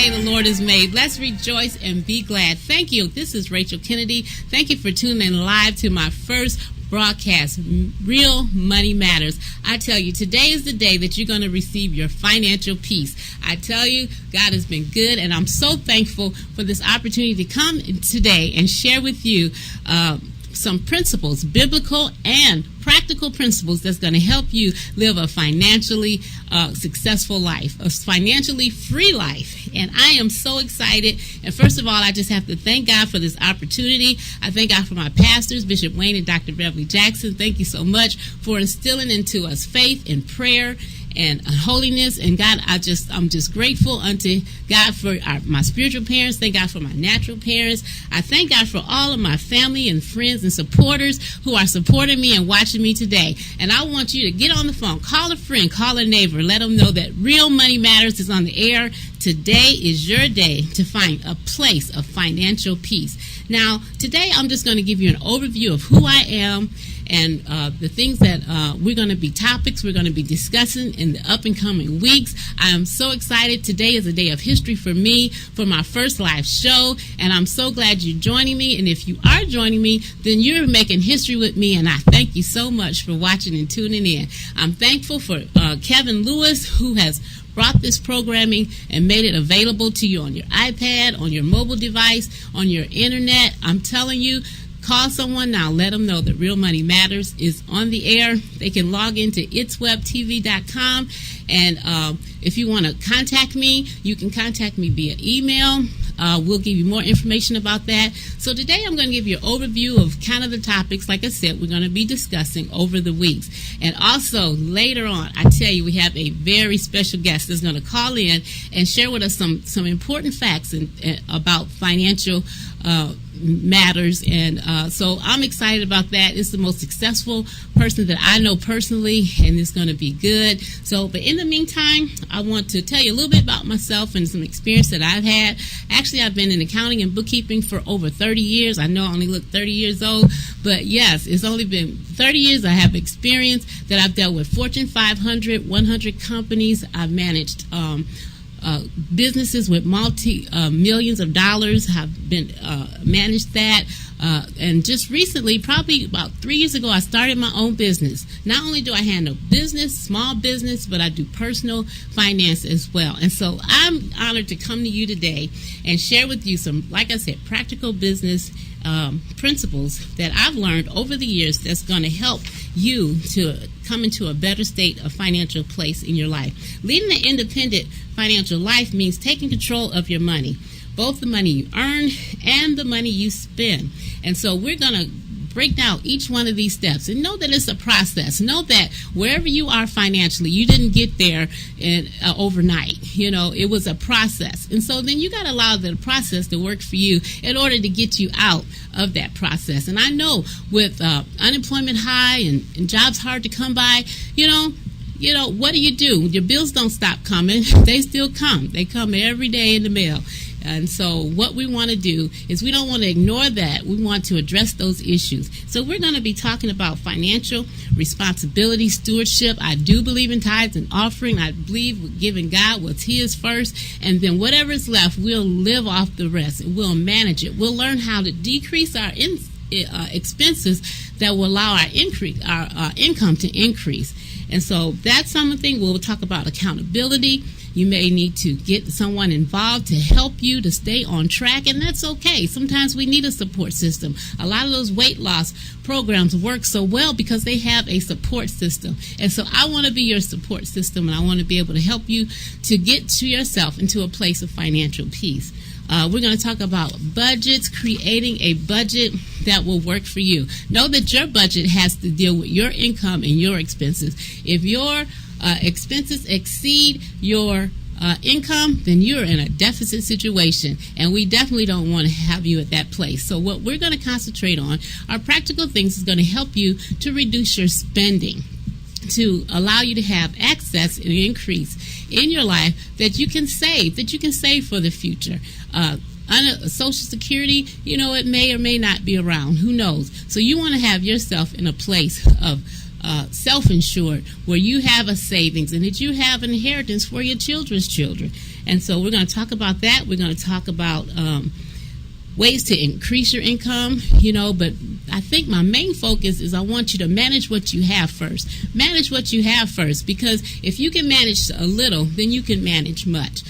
day the Lord has made. Let's rejoice and be glad. Thank you. This is Rachel Kennedy. Thank you for tuning in live to my first broadcast, Real Money Matters. I tell you, today is the day that you're going to receive your financial peace. I tell you, God has been good, and I'm so thankful for this opportunity to come today and share with you some principles, biblical and practical principles that's going to help you live a financially successful life, a financially free life. And I am so excited. And first of all, I just have to thank God for this opportunity. I thank God for my pastors, Bishop Wayne and Dr. Beverly Jackson. Thank you so much for instilling into us faith and prayer and holiness. And God, I'm just grateful unto God for my spiritual parents. Thank God for my natural parents. I thank God for all of my family and friends and supporters who are supporting me and watching me today. And I want you to get on the phone, call a friend, call a neighbor, let them know that Real Money Matters is on the air. Today is your day to find a place of financial peace. Now, today I'm just going to give you an overview of who I am and the things that we're going to be topics we're going to be discussing in the up and coming weeks. I am so excited. Today is a day of history for me, for my first live show, and I'm so glad you're joining me. And if you are joining me, then you're making history with me, and I thank you so much for watching and tuning in. I'm thankful for Kevin Lewis, who has brought this programming and made it available to you on your iPad, on your mobile device, on your internet. I'm telling you, call someone now. Let them know that Real Money Matters is on the air. They can log into ItsWebTV.com. And if you want to contact me, you can contact me via email. We'll give you more information about that. So today I'm going to give you an overview of kind of the topics, like I said, we're going to be discussing over the weeks. And also later on, I tell you, we have a very special guest that's going to call in and share with us some important facts about financial matters. And so I'm excited about that. It's the most successful person that I know personally, and it's going to be good. So, but in the meantime, I want to tell you a little bit about myself and some experience that I've had. Actually, I've been in accounting and bookkeeping for over 30 years. I know I only look 30 years old, but yes, it's only been 30 years I have experience that I've dealt with Fortune 500, 100 companies. I've managed businesses with millions of dollars, have been managed that. And just recently, probably about 3 years ago, I started my own business. Not only do I handle business, small business, but I do personal finance as well. And so I'm honored to come to you today and share with you some, like I said, practical business principles that I've learned over the years that's going to help you to come into a better state of financial place in your life. Leading an independent financial life means taking control of your money, both the money you earn and the money you spend. And so we're going to break down each one of these steps and know that it's a process. Know that wherever you are financially, you didn't get there overnight. You know, it was a process. And so then you got to allow the process to work for you in order to get you out of that process. And I know with unemployment high and jobs hard to come by, you know, what do? Your bills don't stop coming. They still come. They come every day in the mail. And so what we want to do is we don't want to ignore that. We want to address those issues. So we're going to be talking about financial responsibility, stewardship. I do believe in tithes and offering. I believe giving God what's His first. And then whatever is left, we'll live off the rest. We'll manage it. We'll learn how to decrease our expenses that will allow our income to increase. And so that's something we'll talk about. Accountability. You may need to get someone involved to help you to stay on track, and that's okay. Sometimes we need a support system. A lot of those weight loss programs work so well because they have a support system. And so I want to be your support system, and I want to be able to help you to get to yourself into a place of financial peace. We're going to talk about budgets, creating a budget that will work for you. Know that your budget has to deal with your income and your expenses. If your expenses exceed your income, then you're in a deficit situation, and we definitely don't want to have you at that place. So what we're going to concentrate on are practical things that's going to help you to reduce your spending, to allow you to have access and increase in your life that you can save for the future. Social Security, it may or may not be around. Who knows? So you want to have yourself in a place of self-insured, where you have a savings and that you have an inheritance for your children's children. And so we're going to talk about that. We're going to talk about ways to increase your income, but I think my main focus is I want you to manage what you have first. Manage what you have first, because if you can manage a little, then you can manage much.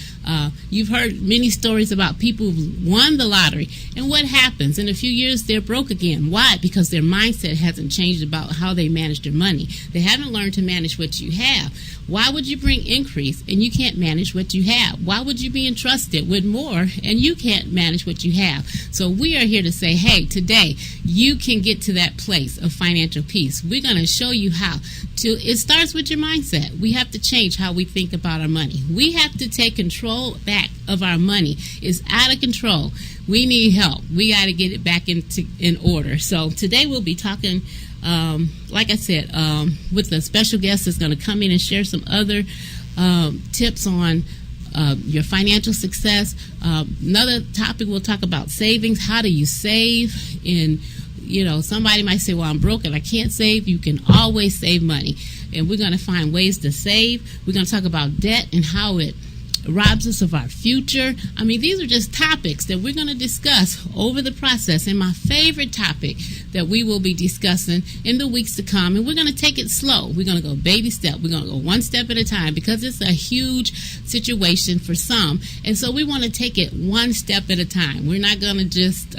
You've heard many stories about people who won the lottery, and what happens? In a few years, they're broke again. Why? Because their mindset hasn't changed about how they manage their money. They haven't learned to manage what you have. Why would you bring increase and you can't manage what you have? Why would you be entrusted with more and you can't manage what you have? So we are here to say, hey, today you can get to that place of financial peace. We're going to show you how to. It starts with your mindset. We have to change how we think about our money. We have to take control back of our money. It's out of control. We need help. We got to get it back in order. So today we'll be talking, like I said, with a special guest that's going to come in and share some other tips on your financial success. Another topic, we'll talk about savings. How do you save? Somebody might say, well, I'm broke and I can't save. You can always save money. And we're going to find ways to save. We're going to talk about debt and how it robs us of our future. I mean, these are just topics that we're going to discuss over the process. And my favorite topic that we will be discussing in the weeks to come, and we're going to take it slow. We're going to go baby step. We're going to go one step at a time, because it's a huge situation for some. And so we want to take it one step at a time. We're not going to just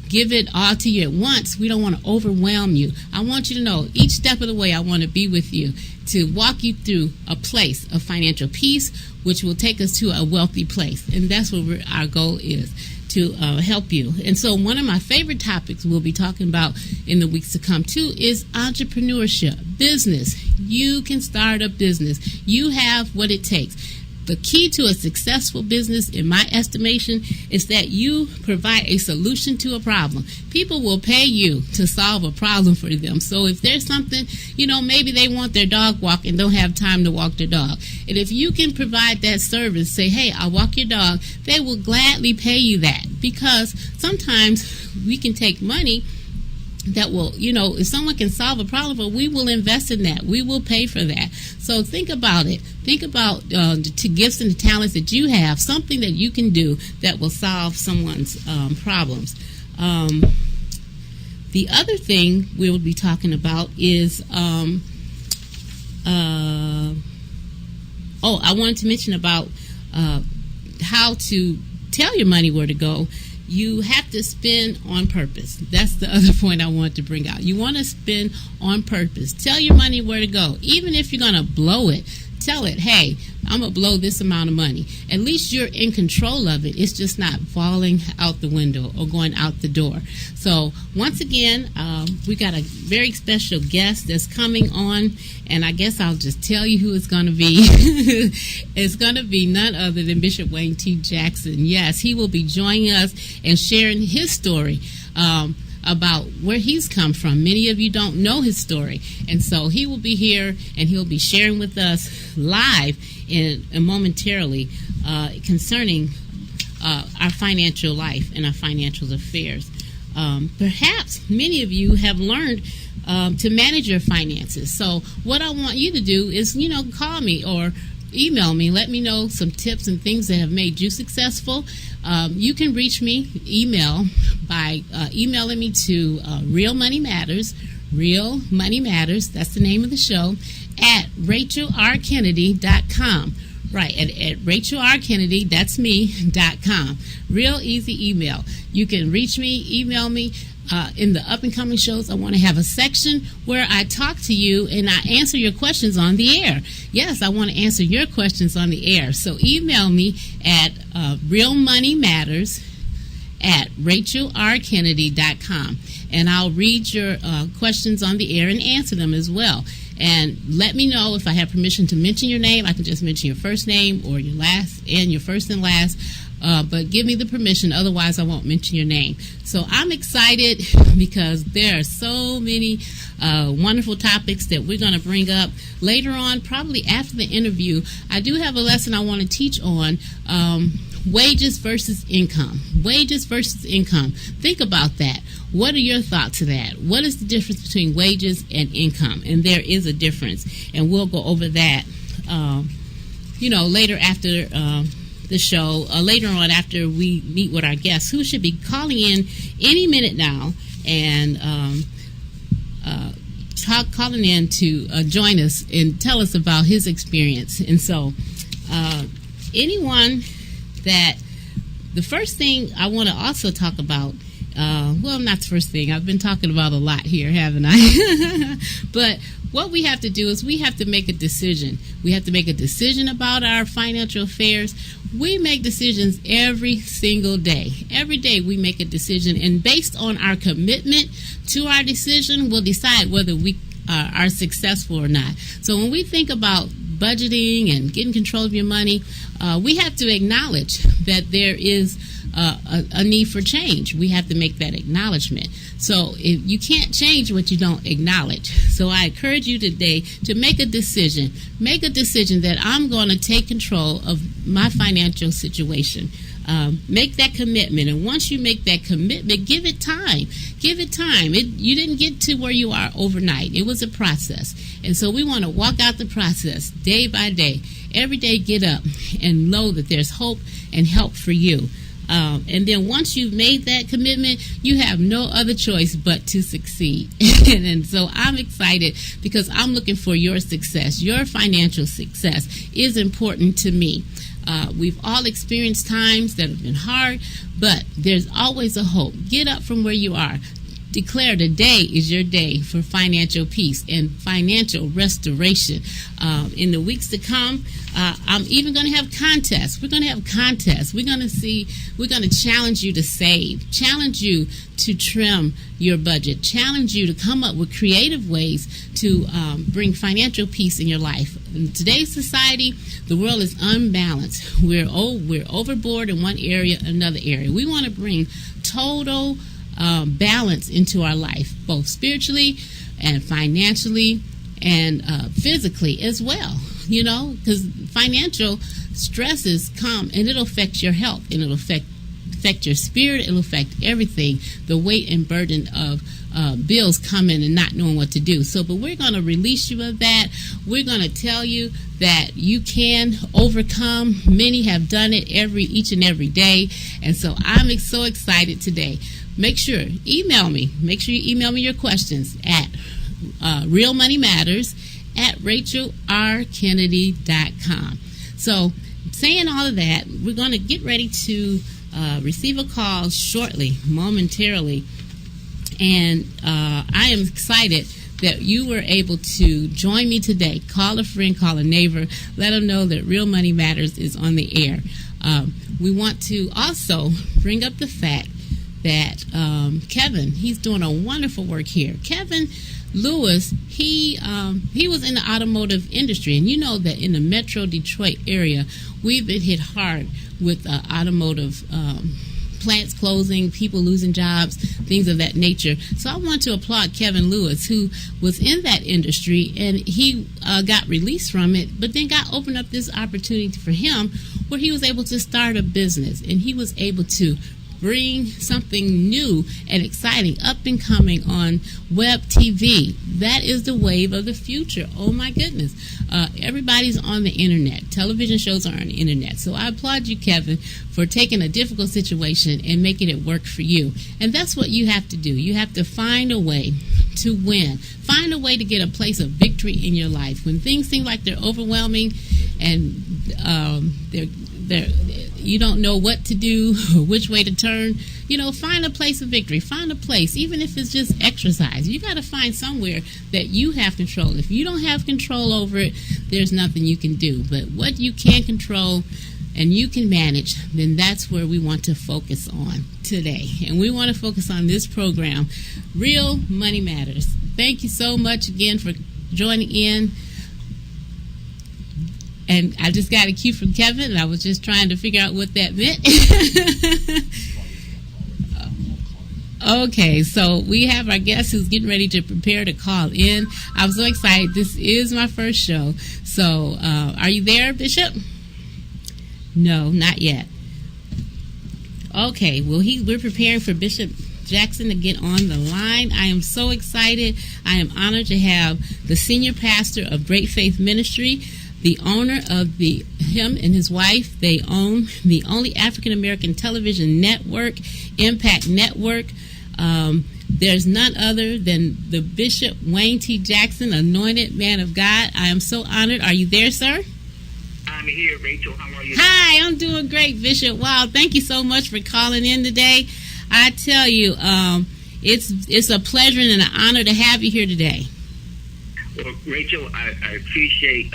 give it all to you at once. We don't want to overwhelm you. I want you to know each step of the way I want to be with you to walk you through a place of financial peace, which will take us to a wealthy place. And that's what our goal is, to help you. And so one of my favorite topics we'll be talking about in the weeks to come too is entrepreneurship, business. You can start a business. You have what it takes. The key to a successful business, in my estimation, is that you provide a solution to a problem. People will pay you to solve a problem for them. So if there's something, maybe they want their dog walked and don't have time to walk their dog. And if you can provide that service, say, hey, I'll walk your dog, they will gladly pay you that. Because sometimes we can take money that will, if someone can solve a problem, but we will invest in that. We will pay for that. So think about it. Think about the gifts and the talents that you have, something that you can do that will solve someone's problems. The other thing we will be talking about is, I wanted to mention about how to tell your money where to go. You have to spend on purpose. That's the other point I want to bring out. You want to spend on purpose. Tell your money where to go. Even if you're going to blow it, tell it, hey, I'm going to blow this amount of money. At least you're in control of it. It's just not falling out the window or going out the door. So once again, we got a very special guest that's coming on, and I guess I'll just tell you who it's going to be. It's going to be none other than Bishop Wayne T. Jackson. Yes, he will be joining us and sharing his story about where he's come from. Many of you don't know his story, and so he will be here and he'll be sharing with us live and momentarily concerning our financial life and our financial affairs. Perhaps many of you have learned to manage your finances. So what I want you to do is, call me or email me. Let me know some tips and things that have made you successful. You can reach me by emailing me to Real Money Matters, that's the name of the show, at RachelRKennedy.com. Right, at RachelRKennedy, that's me.com. Real easy email. You can reach me, email me. In the up-and-coming shows, I want to have a section where I talk to you and I answer your questions on the air. Yes, I want to answer your questions on the air. So email me at realmoneymatters at RachelRKennedy.com, and I'll read your questions on the air and answer them as well. And let me know if I have permission to mention your name. I can just mention your first name or your last and your first and last. But give me the permission, otherwise I won't mention your name. So I'm excited because there are so many wonderful topics that we're going to bring up later on, probably after the interview. I do have a lesson I want to teach on wages versus income. Wages versus income. Think about that. What are your thoughts of that? What is the difference between wages and income? And there is a difference, and we'll go over that later after the show later on after we meet with our guests, who should be calling in any minute now and calling in to join us and tell us about his experience. And so anyone that, the first thing I want to also talk about, well, not the first thing, I've been talking about a lot here, haven't I? But what we have to do is we have to make a decision. We have to make a decision about our financial affairs. We make decisions every single day. Every day we make a decision, and based on our commitment to our decision, we'll decide whether we are successful or not. So when we think about budgeting and getting control of your money, we have to acknowledge that there is a need for change. We have to make that acknowledgement. So if you can't change what you don't acknowledge. So I encourage you today to make a decision. Make a decision that I'm going to take control of my financial situation. Make that commitment, and once you make that commitment, give it time. Give it time. You didn't get to where you are overnight. It was a process, and so we want to walk out the process day by day. Every day, get up and know that there's hope and help for you. And then once you've made that commitment, you have no other choice but to succeed. And so I'm excited because I'm looking for your success. Your financial success is important to me. We've all experienced times that have been hard, but there's always a hope. Get up from where you are. Declare today is your day for financial peace and financial restoration. In the weeks to come, I'm even going to have contests. We're going to have contests. We're going to challenge you to save, challenge you to trim your budget, challenge you to come up with creative ways to bring financial peace in your life. In today's society, the world is unbalanced. We're overboard in one area, another area. We want to bring total balance into our life, both spiritually and financially and physically as well, because financial stresses come and it'll affect your health, and it'll affect your spirit, it'll affect everything, the weight and burden of bills coming and not knowing what to do. But we're going to release you of that. We're going to tell you that you can overcome. Many have done it each and every day, and so I'm so excited today. Make sure you email me your questions at realmoneymatters@RachelRKennedy.com. So saying all of that, we're going to get ready to receive a call shortly, momentarily, and I am excited that you were able to join me today. Call a friend, call a neighbor, let them know that Real Money Matters is on the air. We want to also bring up the fact that Kevin, he's doing a wonderful work here. Kevin Lewis, he was in the automotive industry, and you know that in the Metro Detroit area, we've been hit hard with automotive plants closing, people losing jobs, things of that nature. So I want to applaud Kevin Lewis, who was in that industry, and he got released from it, but then got opened up this opportunity for him where he was able to start a business, and he was able to bring something new and exciting up and coming on web TV. That is the wave of the future. Oh my goodness. Everybody's on the internet. Television shows are on the internet. So I applaud you, Kevin, for taking a difficult situation and making it work for you. And that's what you have to do. You have to find a way to win. Find a way to get a place of victory in your life. When things seem like they're overwhelming and you don't know what to do or which way to turn, find a place of victory. Find a place, even if it's just exercise. You got to find somewhere that you have control. If you don't have control over it, there's nothing you can do. But what you can control and you can manage, then that's where we want to focus on today. And we want to focus on this program, Real Money Matters. Thank you so much again for joining in. And I just got a cue from Kevin, and I was just trying to figure out what that meant. Okay, so we have our guest who's getting ready to prepare to call in. I'm so excited. This is my first show. So are you there, Bishop? No, not yet. Okay, well, we're preparing for Bishop Jackson to get on the line. I am so excited. I am honored to have the senior pastor of Great Faith Ministry, the owner of him and his wife. They own the only African American television network, Impact Network. There's none other than the Bishop Wayne T. Jackson, anointed man of God. I am so honored. Are you there, sir? I'm here, Rachel. How are you? Hi, I'm doing great, Bishop. Wow, thank you so much for calling in today. I tell you, it's a pleasure and an honor to have you here today. Well, Rachel, I appreciate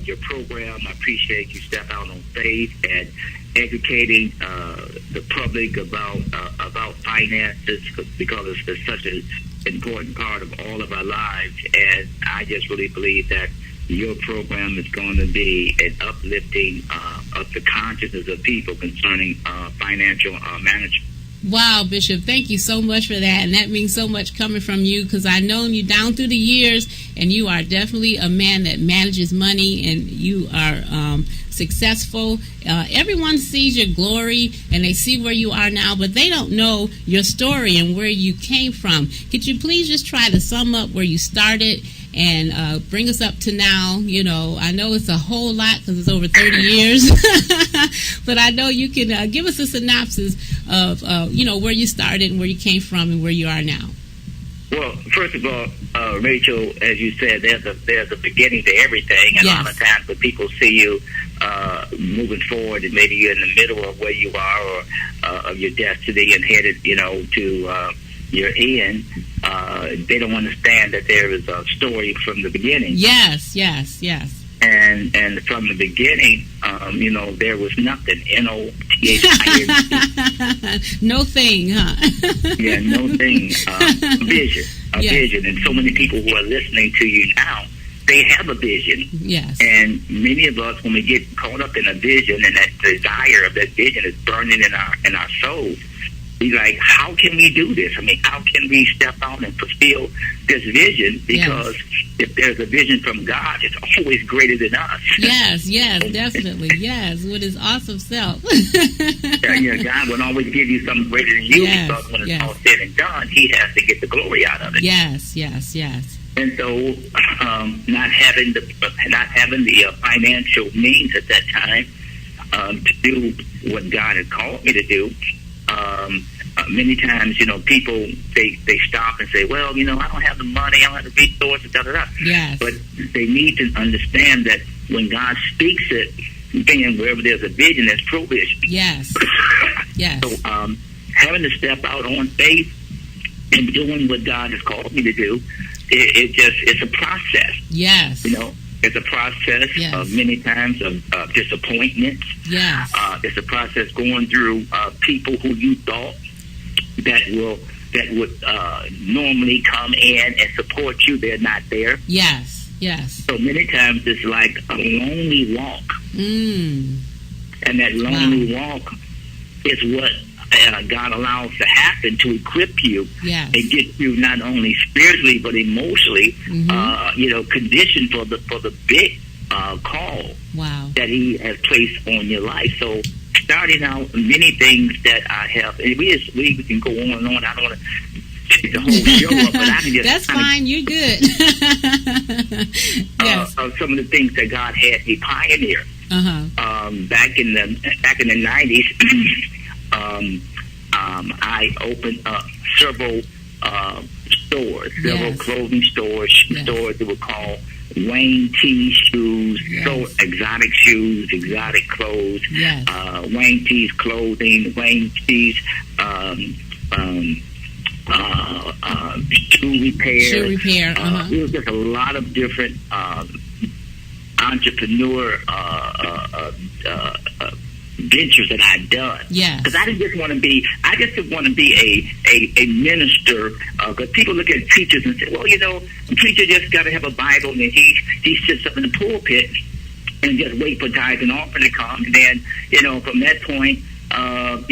your program. I appreciate you step out on faith and educating the public about finances, because it's such an important part of all of our lives. And I just really believe that your program is going to be an uplifting of the consciousness of people concerning financial management. Wow, Bishop, thank you so much for that. And that means so much coming from you, because I've known you down through the years, and you are definitely a man that manages money, and you are successful. Everyone sees your glory, and they see where you are now, but they don't know your story and where you came from. Could you please just try to sum up where you started and bring us up to now? You know, I know it's a whole lot because it's over 30 years, but I know you can give us a synopsis of, where you started and where you came from and where you are now. Well, first of all, Rachel, as you said, there's a beginning to everything. And yes. A lot of times when people see you moving forward, and maybe you're in the middle of where you are, or of your destiny and headed, to your end, they don't understand that there is a story from the beginning. Yes. And from the beginning, there was nothing. NOTHING. No thing, huh? Yeah, no thing. Vision. A yes. vision. And so many people who are listening to you now, they have a vision. Yes. And many of us, when we get caught up in a vision, and that desire of that vision is burning in our souls, we like, how can we do this? I mean, how can we step out and fulfill this vision? Because if there's a vision from God, it's always greater than us. Yes, definitely. Yes, with his awesome self. God will always give you something greater than you, because when it's all said and done, he has to get the glory out of it. Yes. And so, not having the financial means at that time to do what God had called me to do, many times, people, they stop and say, well, I don't have the money, I don't have the resources, Yes. But they need to understand that when God speaks it, then wherever there's a vision, there's provision. Yes. So, having to step out on faith and doing what God has called me to do, it's a process. Yes. It's a process of many times of disappointments. Yes. It's a process going through people who you thought that would normally come in and support you. They're not there. Yes. So many times it's like a lonely walk. Mm. And that lonely walk is what God allows to happen to equip you and get you not only spiritually but emotionally, conditioned for the big call that he has placed on your life. So starting out, many things that I have, and we can go on and on. I don't want to take the whole show up, but I can just that's fine. You're good. Yes. Some of the things that God had me pioneer back in the 90s. I opened up several stores, several clothing stores that were called Wayne T Shoes, so exotic shoes, exotic clothes, Wayne T's clothing, Wayne T's shoe repair. It was just a lot of different entrepreneur ventures that I'd done. Because I just didn't want to be a minister. Because people look at preachers and say, well, a preacher just got to have a Bible, and he sits up in the pulpit and just wait for tithes and offering to come. And then, from that point, I'm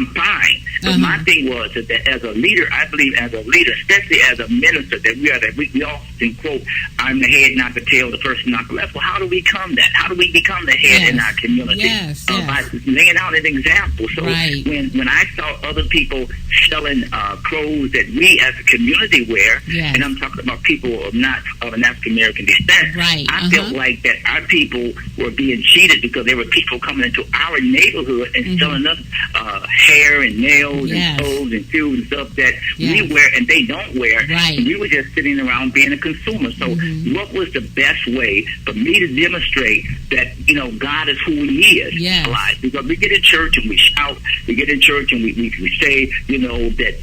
fine. But my thing was that as a leader, I believe as a leader, especially as a minister, that we often quote, "I'm the head, not the tail, the person not the left." Well, how do we become that? How do we become the head in our community? By laying out an example. So when I saw other people selling clothes that we as a community wear, and I'm talking about people of an African American descent, I felt like that our people were being cheated because there were people coming into our neighborhood and selling us hair and nails and clothes and shoes and stuff that we wear and they don't wear. And we were just sitting around being a consumer. So what was the best way for me to demonstrate that, God is who He is? Because we get in church and we shout, we get in church and we say, that,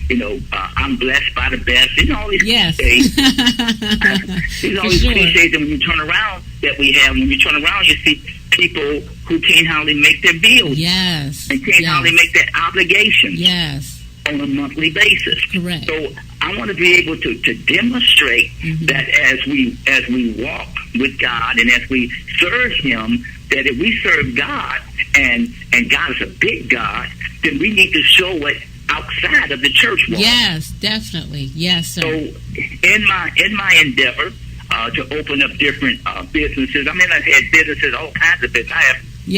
I'm blessed by the best. All these cliches. All these cliches, and when you turn around that we have, when you turn around, you see people who can't hardly make their bills. And can't hardly make their obligations. On a monthly basis. Correct. So I want to be able to demonstrate that as we walk with God and as we serve Him, that if we serve God and God is a big God, then we need to show it outside of the church walls. Yes, definitely. Yes, sir. So in my endeavor to open up different businesses, I mean, I've had businesses, all kinds of businesses. I have. We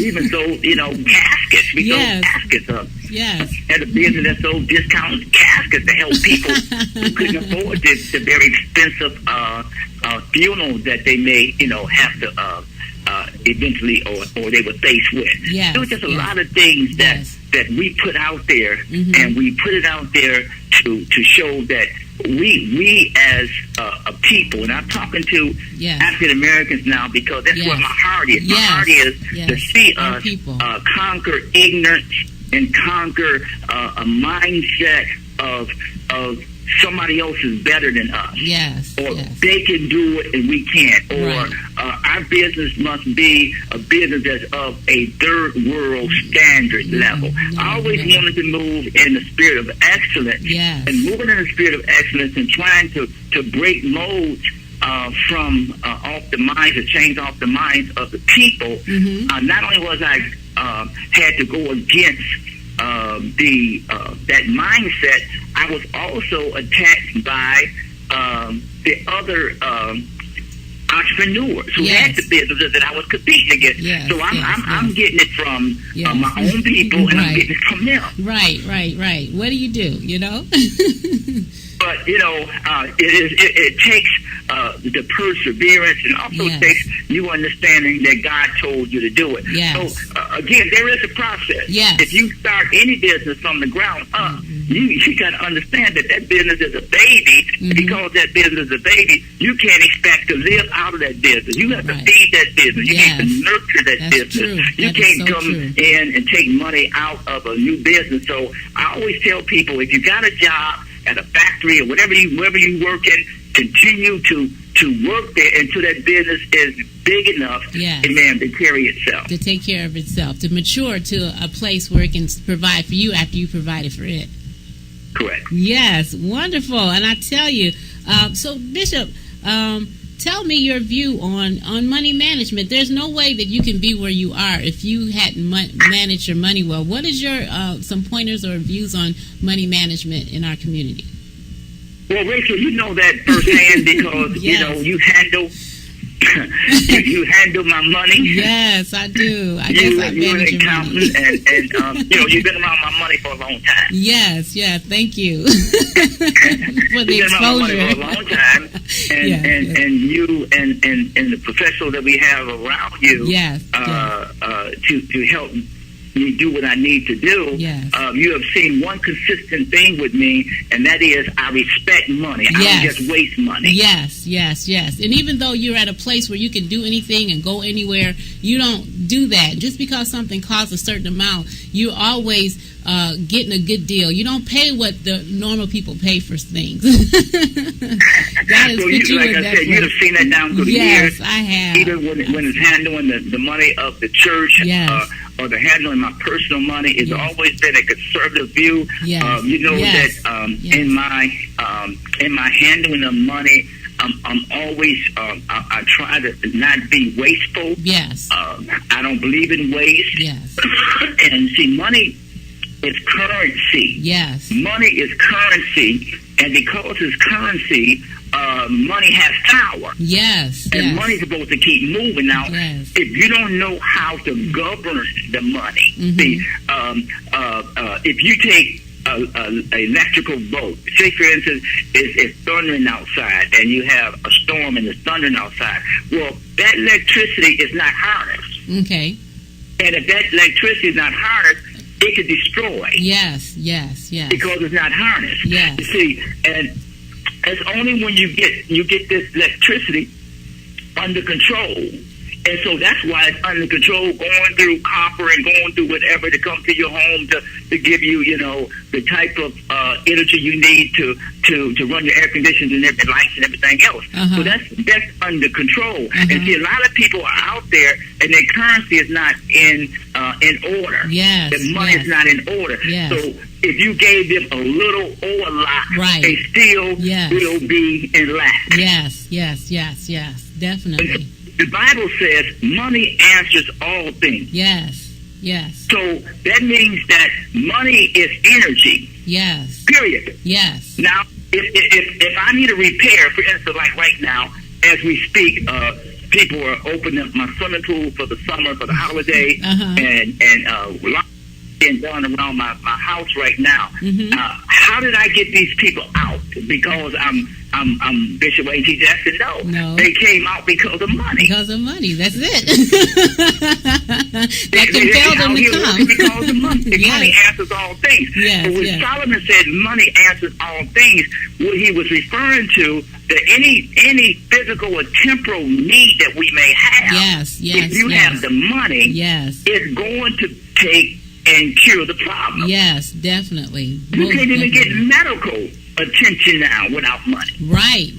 even sold, caskets. We sold caskets up. Had a business that sold discounted caskets to help people who couldn't afford the very expensive funeral that they may, have to eventually or they were faced with. There was just a lot of things that we put out there, and we put it out there to show that we as a people, and I'm talking to African Americans now because that's where my heart is. My heart is to see us conquer ignorance and conquer a mindset of somebody else is better than us. Or they can do it and we can't. Or our business must be a business that's of a third world standard level. I always wanted to move in the spirit of excellence. And moving in the spirit of excellence and trying to break molds from off the minds, or change off the minds of the people. Not only was I had to go against that mindset, I was also attacked by the other entrepreneurs who had the businesses that I was competing against. So I'm getting it from my own people, and I'm getting it from them. Right. What do you do? But it takes the perseverance, and also takes you understanding that God told you to do it. So again, there is a process. If you start any business from the ground up, you got to understand that business is a baby. Because that business is a baby, you can't expect to live out of that business. You have to feed that business. You have to nurture that business. You can't come in and take money out of a new business. So I always tell people, if you got a job at a factory or wherever you work in, continue to work there until that business is big enough, amen, to carry itself. To take care of itself, to mature to a place where it can provide for you after you provided for it. Correct. Yes, wonderful. And I tell you, so Bishop, tell me your view on money management. There's no way that you can be where you are if you hadn't managed your money well. What is your some pointers or views on money management in our community? Well, Rachel, you know that firsthand because you handle you handle my money. Yes, I do. I guess I manage your money. And you've been around my money for a long time. Yes, thank you for the exposure. You've been around my money for a long time, and you and the professional that we have around you, to help me do what I need to do. You have seen one consistent thing with me, and that is I respect money. I don't just waste money. Yes. And even though you're at a place where you can do anything and go anywhere, you don't do that. Just because something costs a certain amount, you're always getting a good deal. You don't pay what the normal people pay for things. God has put you in that place. You've seen that down through the years. Yes, I have. Even when it's handling the money of the church, or the handling my personal money, it's always been a conservative view. That in my handling of money, I'm always I try to not be wasteful. I don't believe in waste. And see, money is currency. Yes. Money is currency, and because it's currency, money has power. Yes. And money's supposed to keep moving. Now, yes. if you don't know how to govern the money, see, if you take an electrical boat, say for instance, it's thundering outside, and you have a storm and it's thundering outside. Well, that electricity is not harnessed. Okay. And if that electricity is not harnessed, it could destroy. Yes. Because it's not harnessed. Yes. You see, and it's only when you get this electricity under control. And so that's why it's under control, going through copper and going through whatever to come to your home to give you, the type of energy you need to run your air conditioners and everything, lights and everything else. So that's under control. And see, a lot of people are out there and their currency is not in order. Yes. The money is not in order. Yes. So if you gave them a little or a lot, right. they still will be in lack. Yes. Definitely. The Bible says money answers all things. Yes. So that means that money is energy. Yes. Period. Yes. Now, if I need a repair, for instance, like right now, as we speak, people are opening up my swimming pool for the summer, for the holiday, and being done around my house right now. How did I get these people out? Because I'm Bishop A.T. Jackson. No, they came out because of money. Because of money. That's it. That compelled them to come. Because of money. Money answers all things. But when Solomon said money answers all things, what he was referring to that any physical or temporal need that we may have, if you have the money, it's going to take and cure the problem. Yes, definitely. You can't even get medical attention now without money. Right.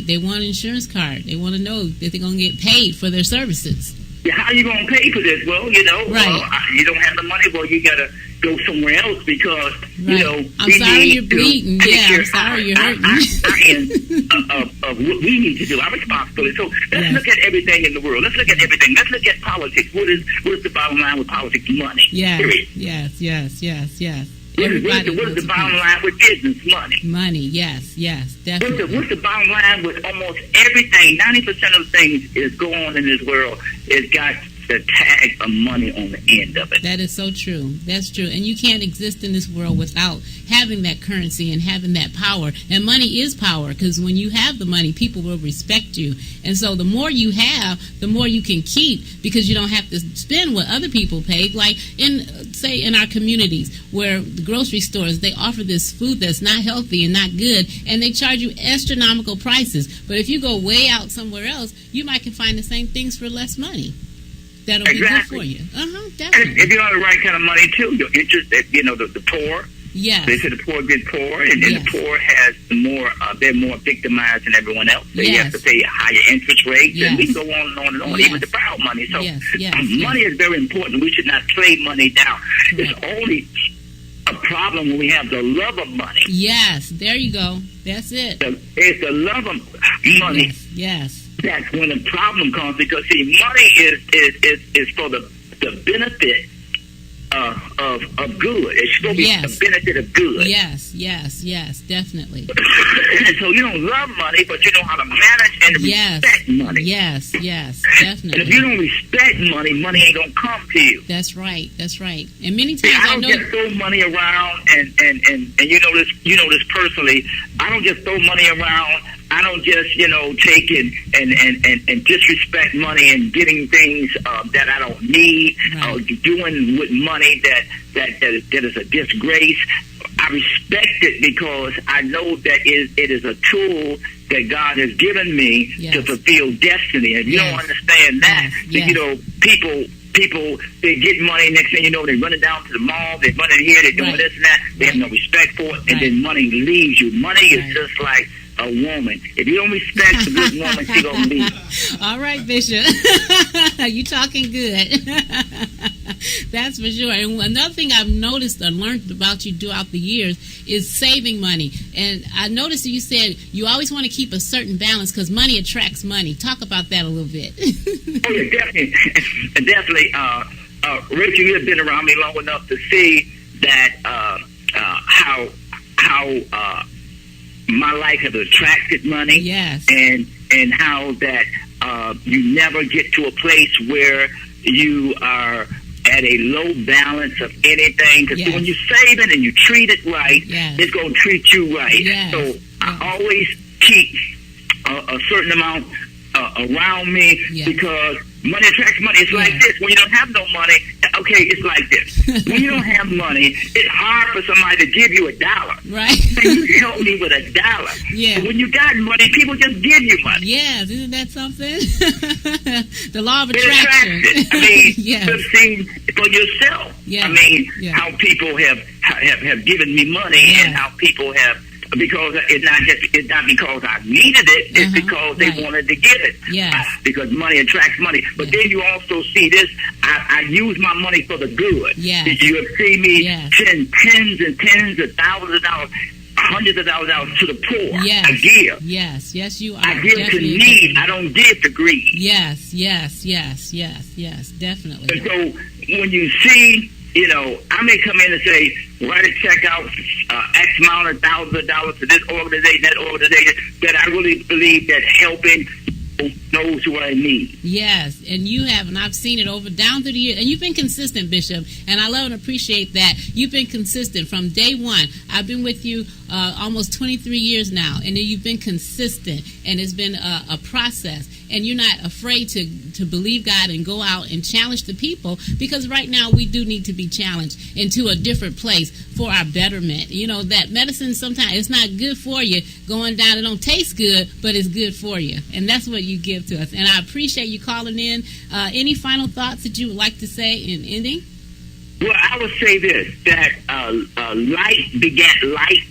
They want an insurance card. They want to know that they're going to get paid for their services. How are you going to pay for this? Well, you don't have the money. Well, you got to go somewhere else because, I'm sorry you're bleeding. I'm sorry you're hurting. Of what we need to do, our responsibility. So let's look at everything in the world. Let's look at everything. Let's look at politics. What is the bottom line with politics? Money. Yes. What is the bottom line with business? Money. Money, yes, definitely. What's the bottom line with almost everything? 90% of the things is going on in this world is got the tag of money on the end of it. That is so true. That's true. And you can't exist in this world without having that currency and having that power. And money is power, because when you have the money, people will respect you. And so the more you have, the more you can keep, because you don't have to spend what other people pay. Like in our communities where the grocery stores, they offer this food that's not healthy and not good, and they charge you astronomical prices. But if you go way out somewhere else, you might can find the same things for less money. That'll be good for you. Definitely. And if you have the right kind of money too, you're interested. The poor. Yes. They say the poor get poor, and then the poor has more. They're more victimized than everyone else. So you have to pay higher interest rates, and we can go on and on and on. Even the proud money. So money is very important. We should not play money down. Correct. It's only a problem when we have the love of money. Yes, there you go. That's it. It's the love of money. Yes. That's when the problem comes, because see, money is for the benefit of good. It's supposed to be the benefit of good. Yes, definitely. And so you don't love money, but you know how to manage and respect money. Yes, definitely. And if you don't respect money, money ain't gonna come to you. That's right. And many times I don't just throw money around, and you know this personally. I don't just throw money around. I don't just, take and disrespect money and getting things that I don't need, or doing with money that is a disgrace. I respect it because I know that it is a tool that God has given me to fulfill destiny. And if you don't understand that, people, they get money, next thing you know, they're running down to the mall, they're running here, they're doing this and that, they have no respect for it, and then money leaves you. Money is just like a woman. If you don't respect a good woman, she's going to leave. All right, Bishop. You talking good. That's for sure. And another thing I've noticed and learned about you throughout the years is saving money. And I noticed that you said you always want to keep a certain balance because money attracts money. Talk about that a little bit. Oh, yeah, definitely. Definitely. Rachel, you have been around me long enough to see that how my life has attracted money, Yes. and how that you never get to a place where you are at a low balance of anything. Because Yes. when you're saving and you treat it right, Yes. it's going to treat you right. Yes. So Yes. I always keep a certain amount around me, Yes. because money attracts money. It's like Yes. this. When you don't have no money, okay, it's like this. When you don't have money, it's hard for somebody to give you $1. Right. You help me with $1. Yeah. But when you got money, people just give you money. Yes, isn't that something? The law of It attraction. attracts it. I mean, Yes. you've seen for yourself. Yes. I mean, Yes. how people have given me money, Yes. and how people have, because it's not because I needed it, it's because they Right. wanted to give it. Yes. Because money attracts money. But Yes. then you also see this, I use my money for the good. Yes. You have seen me Yes. send tens and tens of thousands of dollars, hundreds of thousands of dollars to the poor. Yes. I give. Yes, yes, you are. I give to Definitely. need. I don't give to greed. Yes, yes, yes, yes, yes, definitely. And so when you see, I may come in and say, write a check out, X amount of thousands of dollars to this organization, that organization, that I really believe that helping those who are in need. Yes, and you have, and I've seen it down through the years, and you've been consistent, Bishop, and I love and appreciate that. You've been consistent from day one. I've been with you almost 23 years now, and you've been consistent, and it's been a process, and you're not afraid to believe God and go out and challenge the people, because right now we do need to be challenged into a different place for our betterment. That medicine sometimes it's not good for you going down. It don't taste good, but it's good for you, and that's what you give to us. And I appreciate you calling in. Any final thoughts that you would like to say in ending? Well, I would say this, that light begat light.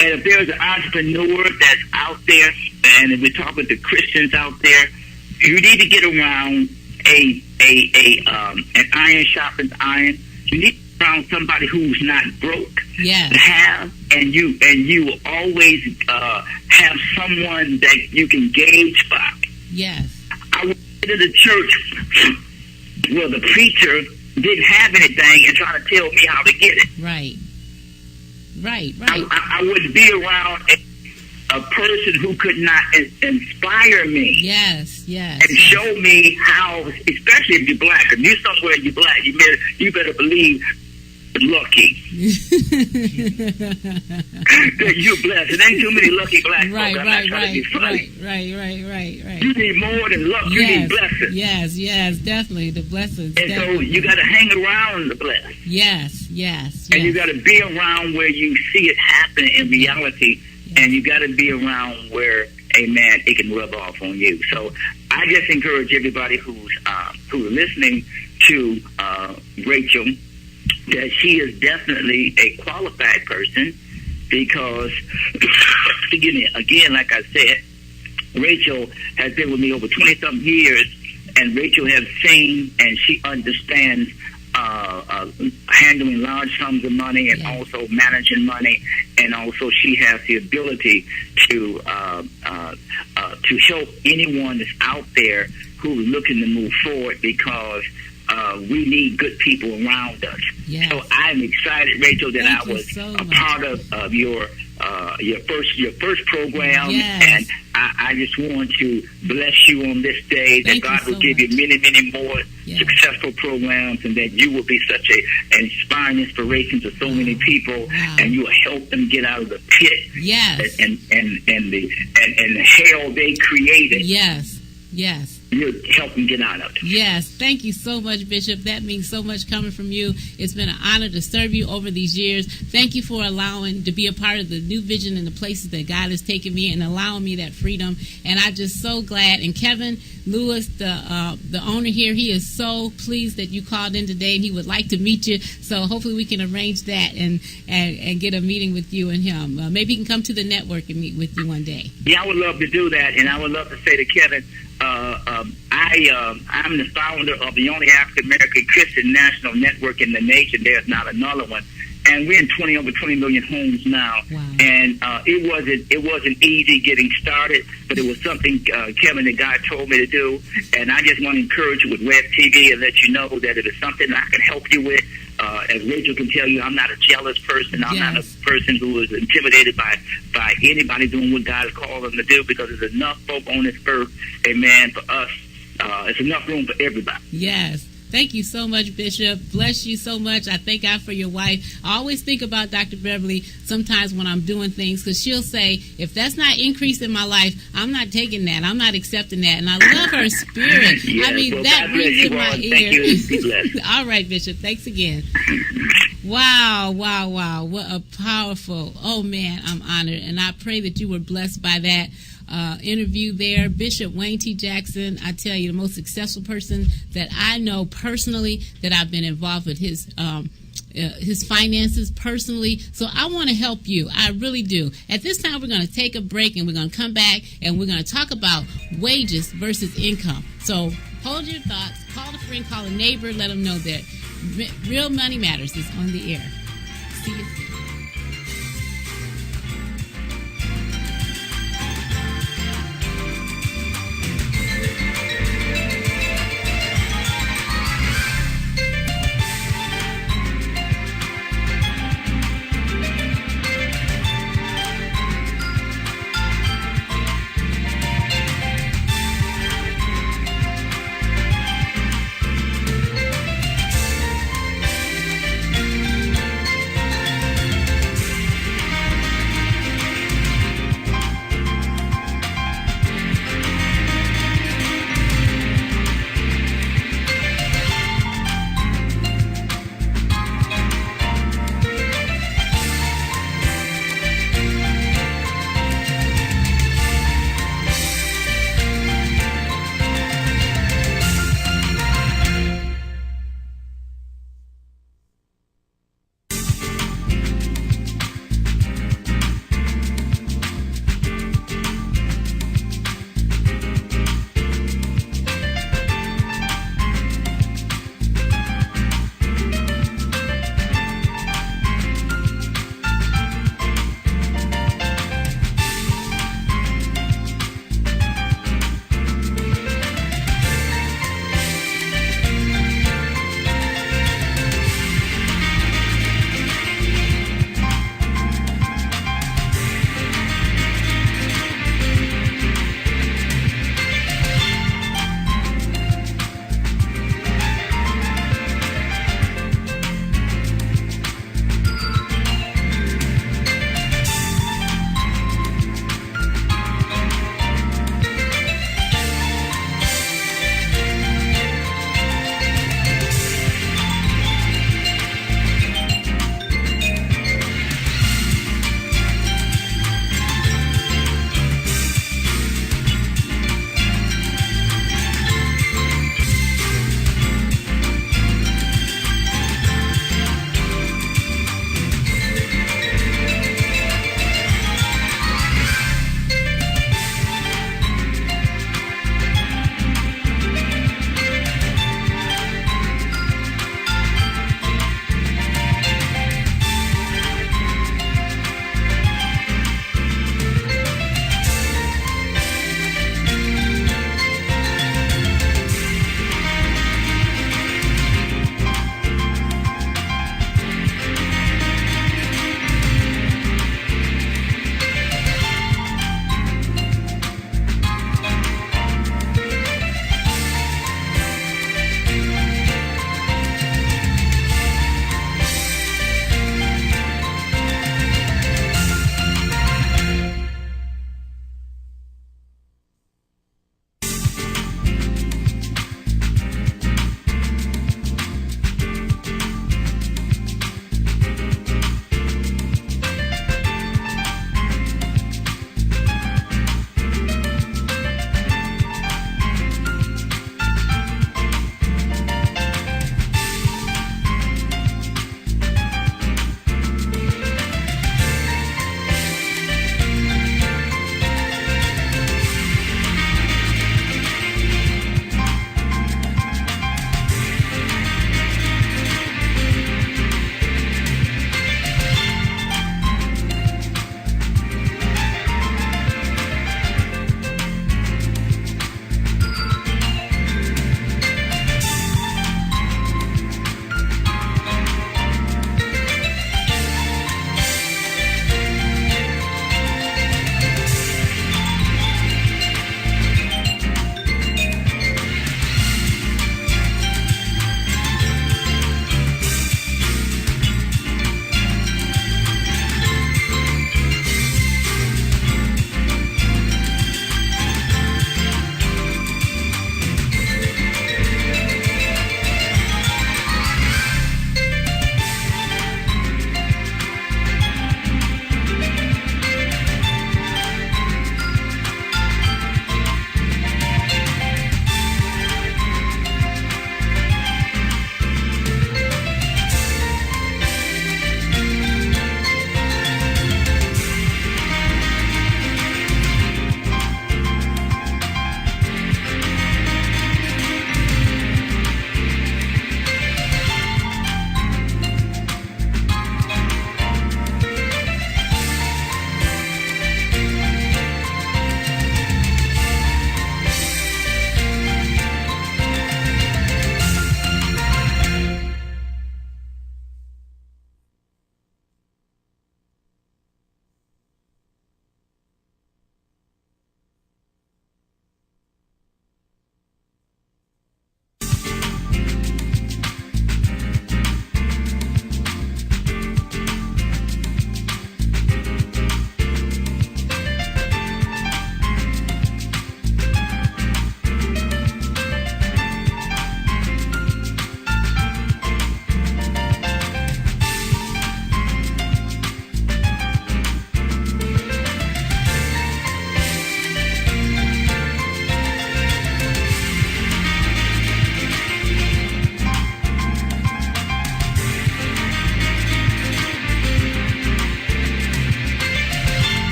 And if there's an entrepreneur that's out there, and if we're talking to Christians out there, you need to get around an iron sharpens iron. You need to get around somebody who's not broke. Yes. To have, and you will always have someone that you can gauge by. Yes. I went to the church where the preacher didn't have anything and trying to tell me how to get it. Right. Right. I wouldn't be around a person who could not inspire me. Yes. And show me how, especially if you're black. If you're somewhere you're black, you better believe lucky. That you're blessed. There ain't too many lucky black folk. I'm not trying to be funny. Right. You need more than luck. You need blessings. Yes, definitely. The blessings. And so you got to hang around the blessed. Yes. And you got to be around where you see it happen in reality. Yes. And you got to be around where, amen, it can rub off on you. So I just encourage everybody who's listening to Rachel, that she is definitely a qualified person, because, excuse me, again, like I said, Rachel has been with me over 20-something years, and Rachel has seen and she understands handling large sums of money, and also managing money, and also she has the ability to help anyone that's out there who's looking to move forward, because we need good people around us. Yes. So I'm excited, Rachel, that Thank I was so a much. part of your first program. Yes. And I just want to bless you on this day, that Thank God you will so give much. you many, many more Yes. successful programs, and that you will be such an inspiring inspiration to so many people, Wow. and you will help them get out of the pit Yes. and the hell they created. Yes. You help them get out of it. Yes, thank you so much, Bishop. That means so much coming from you. It's been an honor to serve you over these years. Thank you for allowing to be a part of the new vision and the places that God has taken me, and allowing me that freedom. And I'm just so glad. And Kevin Lewis, the owner here, he is so pleased that you called in today, and he would like to meet you. So hopefully we can arrange that and get a meeting with you and him. Maybe he can come to the network and meet with you one day. Yeah, I would love to do that, and I would love to say to Kevin, I'm the founder of the only African American Christian national network in the nation. There's not another one, and we're in over 20 million homes now. Wow. And it wasn't easy getting started, but it was something Kevin and God told me to do. And I just want to encourage you with Web TV and let you know that if it's something I can help you with, as Rachel can tell you, I'm not a jealous person. I'm not a person who is intimidated by anybody doing what God has called them to do, because there's enough folk on this earth, amen, for us. It's enough room for everybody. Yes. Thank you so much, Bishop. Bless you so much. I thank God for your wife. I always think about Dr. Beverly sometimes when I'm doing things, because she'll say, if that's not increase in my life, I'm not taking that. I'm not accepting that. And I love her spirit. Yes, I mean, well, that rings in my ear. Thank you. Be blessed. All right, Bishop. Thanks again. Wow. What a powerful, oh man, I'm honored. And I pray that you were blessed by that interview there. Bishop Wayne T. Jackson, I tell you, the most successful person that I know personally, that I've been involved with his finances personally. So I want to help you. I really do. At this time, we're going to take a break, and we're going to come back, and we're going to talk about wages versus income. So hold your thoughts. Call a friend, call a neighbor, let them know that Real Money Matters is on the air. See you soon.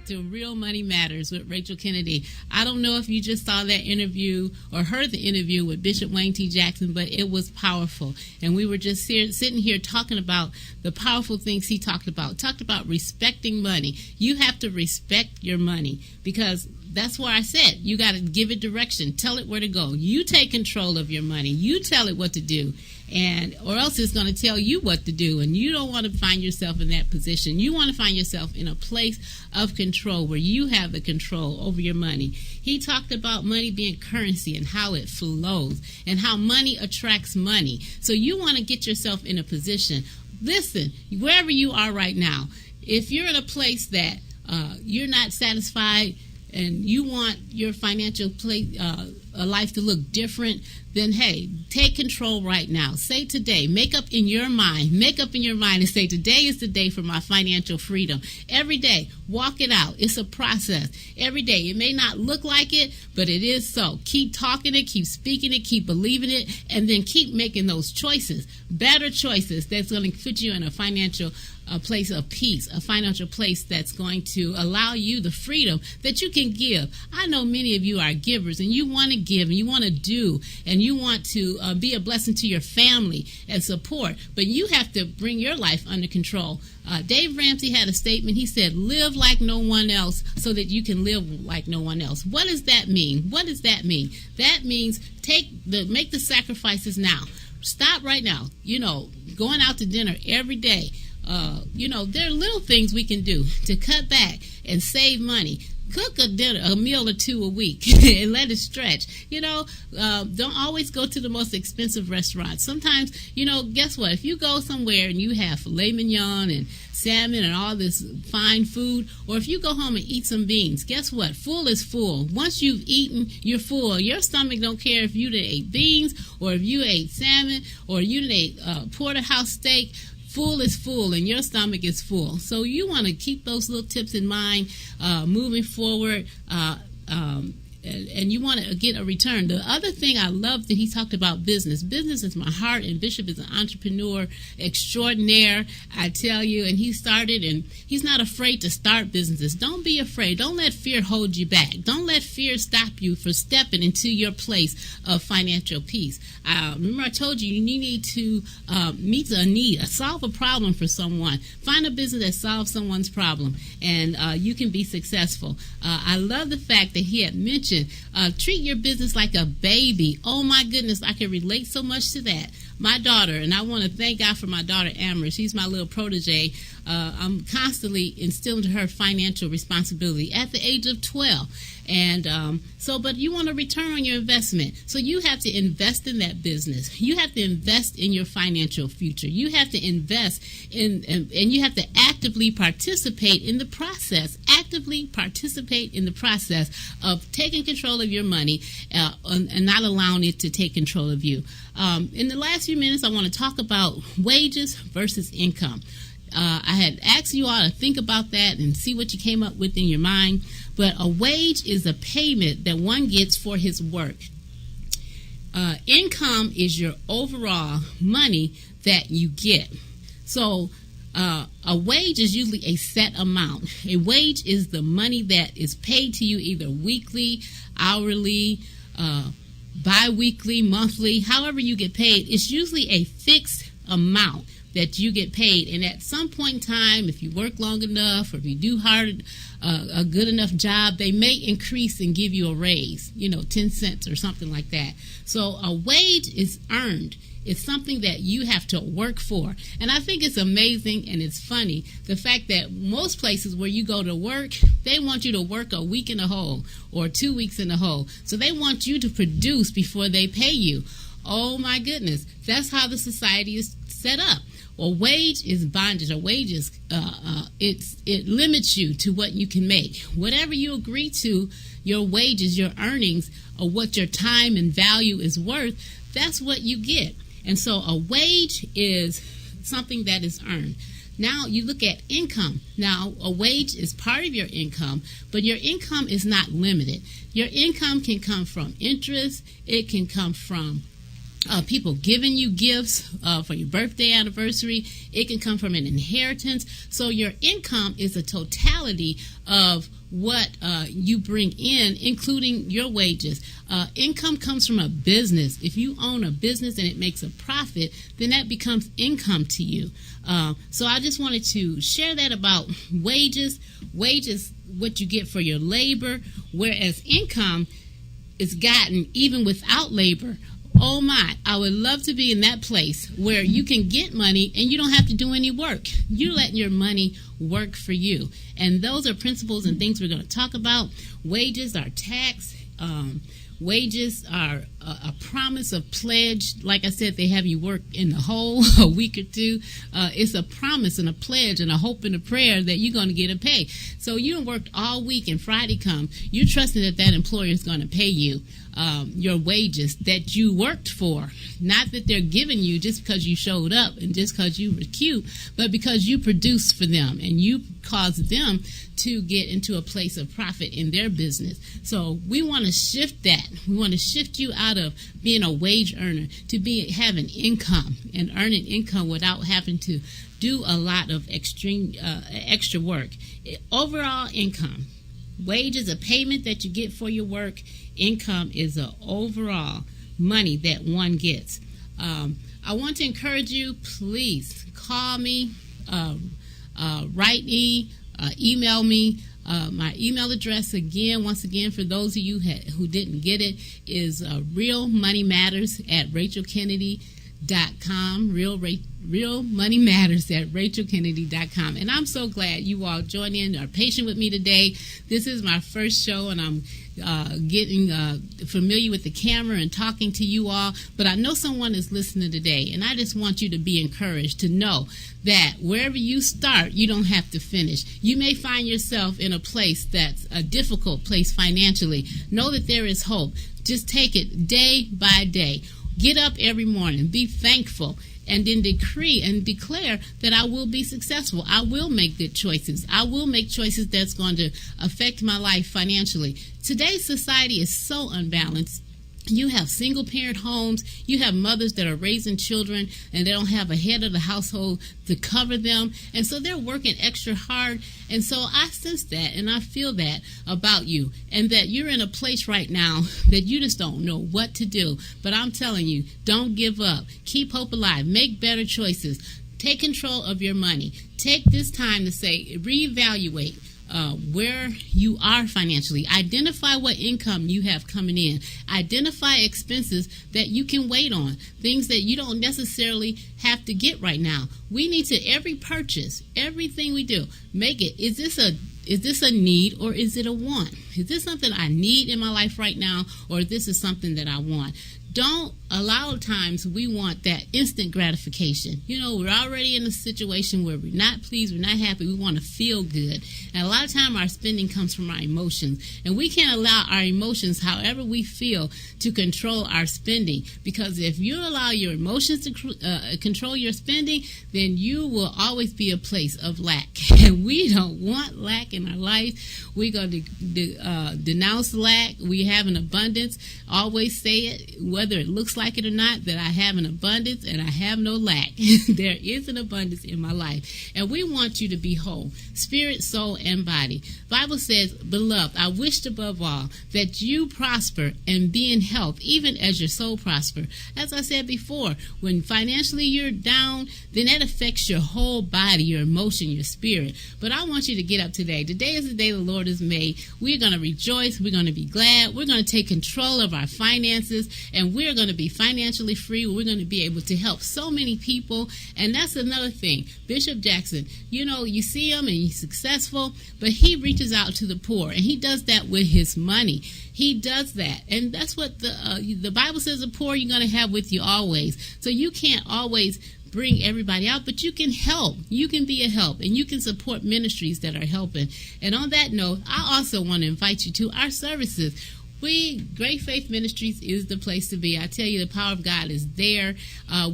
to Real Money Matters with Rachel Kennedy. I don't know if you just saw that interview or heard the interview with Bishop Wayne T. Jackson, but it was powerful. And we were just sitting here talking about the powerful things he talked about. Talked about respecting money. You have to respect your money, because that's where I said you got to give it direction. Tell it where to go. You take control of your money. You tell it what to do, or else it's going to tell you what to do. And you don't want to find yourself in that position. You want to find yourself in a place of control where you have the control over your money. He talked about money being currency and how it flows and how money attracts money. So you want to get yourself in a position. Listen, wherever you are right now, if you're in a place that you're not satisfied and you want your financial life to look different, then hey, take control right now. Say today, make up in your mind and say, today is the day for my financial freedom. Every day, walk it out. It's a process. Every day, it may not look like it, but it is so. Keep talking it, keep speaking it, keep believing it, and then keep making those choices, better choices that's going to put you in a financial place of peace, a financial place that's going to allow you the freedom that you can give. I know many of you are givers, and you want to give, and you want to do, and you want to be a blessing to your family and support, but you have to bring your life under control. Dave Ramsey had a statement. He said, live like no one else so that you can live like no one else. What does that mean? What does that mean? That means make the sacrifices now. Stop right now. Going out to dinner every day. There are little things we can do to cut back and save money. Cook a meal or two a week and let it stretch. Don't always go to the most expensive restaurants. Sometimes, guess what? If you go somewhere and you have filet mignon and salmon and all this fine food, or if you go home and eat some beans, guess what? Full is full. Once you've eaten, you're full. Your stomach don't care if you ate beans or if you ate salmon or you ate porterhouse steak. Full is full, and your stomach is full. So you want to keep those little tips in mind moving forward, and you want to get a return. The other thing I love that he talked about business. Business is my heart, and Bishop is an entrepreneur extraordinaire, I tell you. And he started, and he's not afraid to start businesses. Don't be afraid. Don't let fear hold you back. Don't let fear stop you from stepping into your place of financial peace. Remember I told you need to meet a need, solve a problem for someone. Find a business that solves someone's problem, and you can be successful. I love the fact that he had mentioned treat your business like a baby. Oh my goodness, I can relate so much to that. My daughter, and I want to thank God for my daughter Amber. She's my little protege. I'm constantly instilling her financial responsibility at the age of 12. And but you want to return on your investment. So you have to invest in that business. You have to invest in your financial future. You have to invest in, and you have to actively participate in the process. Actively participate in the process of taking control of your money and not allowing it to take control of you. In the last few minutes, I want to talk about wages versus income. I had asked you all to think about that and see what you came up with in your mind. But a wage is a payment that one gets for his work. Income is your overall money that you get. So a wage is usually a set amount. A wage is the money that is paid to you either weekly, hourly, bi-weekly, monthly, however you get paid. It's usually a fixed amount that you get paid, and at some point in time, if you work long enough or if you do a good enough job, they may increase and give you a raise, 10 cents or something like that. So a wage is earned. It's something that you have to work for. And I think it's amazing and it's funny, the fact that most places where you go to work, they want you to work a week in a hole or 2 weeks in a hole. So they want you to produce before they pay you. Oh my goodness, that's how the society is set up. A wage is bondage. A wage is it limits you to what you can make. Whatever you agree to, your wages, your earnings, or what your time and value is worth, that's what you get. And so a wage is something that is earned. Now you look at income. Now a wage is part of your income, but your income is not limited. Your income can come from interest. It can come from people giving you gifts for your birthday, anniversary. It can come from an inheritance. So your income is a totality of what you bring in, including your wages. Income comes from a business. If you own a business and it makes a profit, then that becomes income to you. So I just wanted to share that about wages. Wages, what you get for your labor, whereas income is gotten even without labor. Oh my, I would love to be in that place where you can get money and you don't have to do any work. You're letting your money work for you. And those are principles and things we're going to talk about. Wages are tax. Wages are a promise of pledge. Like I said, they have you work in the hole a week or two. It's a promise and a pledge and a hope and a prayer that you're going to get a pay. So you done worked all week and Friday come. You're trusting that that employer is going to pay you your wages that you worked for. Not that they're giving you just because you showed up and just because you were cute, but because you produced for them and you caused them to get into a place of profit in their business. So we want to shift that. We want to shift you out of being a wage earner to having income and earning income without having to do a lot of extra work. Overall income. Wage is a payment that you get for your work. Income is an overall money that one gets. I want to encourage you, please call me, write me, email me. My email address, once again, for those of you who didn't get it, is realmoneymatters@RachelKennedy.com. Real Money Matters at RachelKennedy.com. And I'm so glad you all joined in, are patient with me today. This is my first show, and I'm getting familiar with the camera and talking to you all. But I know someone is listening today, and I just want you to be encouraged to know that wherever you start, you don't have to finish. You may find yourself in a place that's a difficult place financially. Know that there is hope. Just take it day by day. Get up every morning. Be thankful. And then decree and declare that I will be successful. I will make good choices. I will make choices that's going to affect my life financially. Today's society is so unbalanced. You have single-parent homes. You have mothers that are raising children, and they don't have a head of the household to cover them. And so they're working extra hard. And so I sense that, and I feel that about you, and that you're in a place right now that you just don't know what to do. But I'm telling you, don't give up. Keep hope alive. Make better choices. Take control of your money. Take this time to say, reevaluate where you are financially. Identify what income you have coming in. Identify expenses that you can wait on, things that you don't necessarily have to get right now. We need to, every purchase, everything we do, make it, is this a need or is it a want? Is this something I need in my life right now, or this is something that I want? Don't allow times we want that instant gratification. You know, we're already in a situation where we're not pleased, we're not happy, we want to feel good. And a lot of time our spending comes from our emotions. And we can't allow our emotions, however we feel, to control our spending. Because if you allow your emotions to control your spending, then you will always be a place of lack. And we don't want lack in our life. We're going to denounce lack. We have an abundance. Always say it, whether it looks like it or not, that I have an abundance and I have no lack. There is an abundance in my life. And we want you to be whole, spirit, soul, and body. Bible says, beloved, I wished above all that you prosper and be in health, even as your soul prosper. As I said before, when financially you're down, then that affects your whole body, your emotion, your spirit. But I want you to get up today. Today is the day the Lord has made. We're going to rejoice. We're going to be glad. We're going to take control of our finances, and we're going to be financially free. We're going to be able to help so many people. And that's another thing. Bishop Jackson, you know, you see him and he's successful, but he reaches out to the poor, and he does that with his money. He does that. And that's what the Bible says, the poor you're going to have with you always. So you can't always bring everybody out, but you can help. You can be a help, and you can support ministries that are helping. And on that note, I also want to invite you to our services. Great Faith Ministries is the place to be. I tell you, the power of God is there.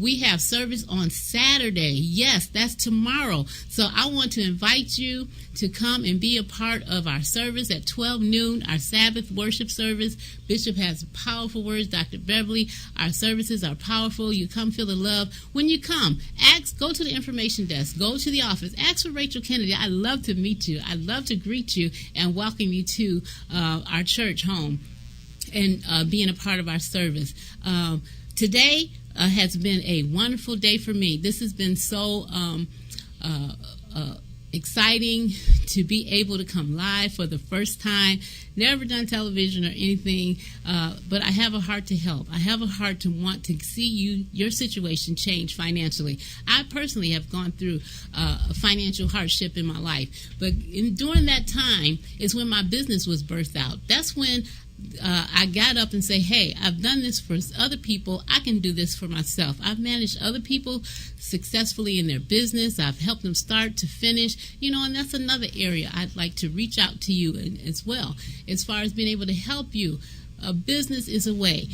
We have service on Saturday. Yes, that's tomorrow. So I want to invite you to come and be a part of our service at 12 noon, our Sabbath worship service. Bishop has powerful words. Dr. Beverly, our services are powerful. You come feel the love. When you come, go to the information desk, go to the office, ask for Rachel Kennedy. I'd love to meet you. I'd love to greet you and welcome you to our church home and being a part of our service. Today has been a wonderful day for me. This has been so exciting to be able to come live for the first time. Never done television or anything, but I have a heart to help. I have a heart to want to see your situation change financially. I personally have gone through a financial hardship in my life, but during that time is when my business was birthed out. That's when I got up and say, hey, I've done this for other people. I can do this for myself. I've managed other people successfully in their business. I've helped them start to finish, and that's another area I'd like to reach out to you as well, as far as being able to help you. A business is a way.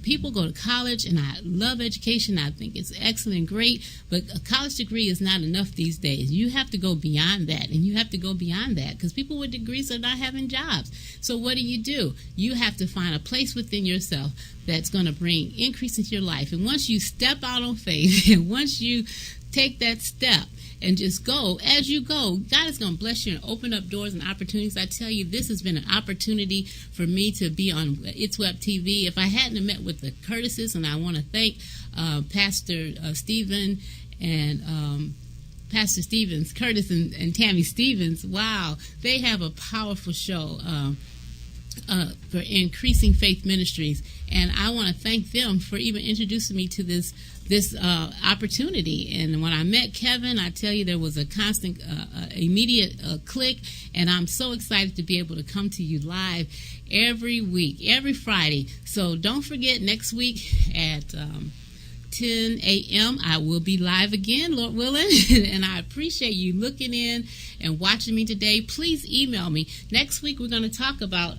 People go to college, and I love education. I think it's excellent and great, but a college degree is not enough these days. You have to go beyond that, and you have to go beyond that because people with degrees are not having jobs. So what do? You have to find a place within yourself that's going to bring increase into your life. And once you step out on faith, and once you take that step, and just go. As you go, God is going to bless you and open up doors and opportunities. I tell you, this has been an opportunity for me to be on It's Web TV. If I hadn't have met with the Curtises, and I want to thank Pastor Stephen and Pastor Stevens, Curtis and Tammy Stevens. Wow, they have a powerful show for Increasing Faith Ministries, and I want to thank them for even introducing me to this opportunity. And when I met Kevin, I tell you, there was a constant, immediate click, and I'm so excited to be able to come to you live every week, every Friday. So don't forget, next week at 10 a.m. I will be live again, Lord willing, and I appreciate you looking in and watching me today. Please email me. Next week we're going to talk about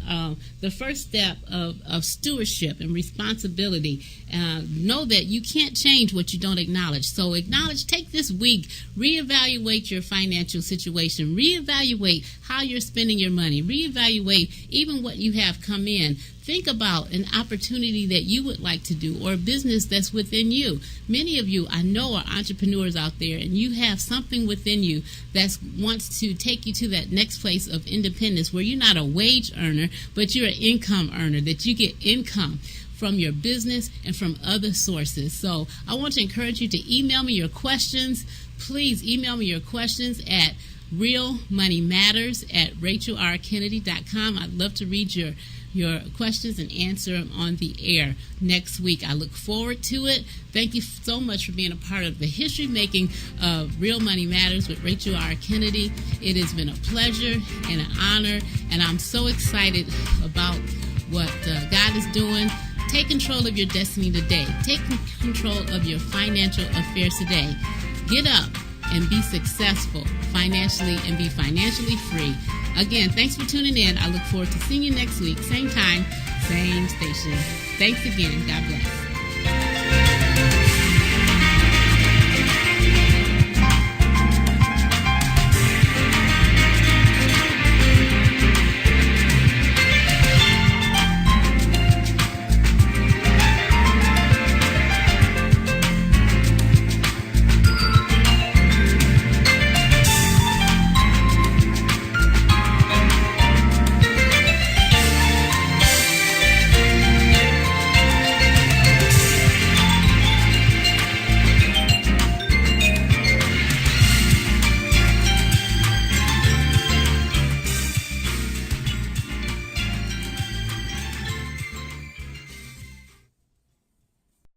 the first step of stewardship and responsibility. Know that you can't change what you don't acknowledge. So take this week, reevaluate your financial situation, reevaluate how you're spending your money, reevaluate even what you have come in. Think about an opportunity that you would like to do or a business that's within you. Many of you, I know, are entrepreneurs out there, and you have something within you that wants to take you to that next place of independence where you're not a wage earner, but you're an income earner, that you get income from your business and from other sources. So I want to encourage you to email me your questions. Please email me your questions at realmoneymatters@rachelrkennedy.com. I'd love to read your questions and answer them on the air next week. I look forward to it. Thank you so much for being a part of the history making of Real Money Matters with Rachel R. Kennedy. It has been a pleasure and an honor, and I'm so excited about what God is doing. Take control of your destiny today. Take control of your financial affairs today. Get up and be successful financially and be financially free. Again, thanks for tuning in. I look forward to seeing you next week. Same time, same station. Thanks again. God bless.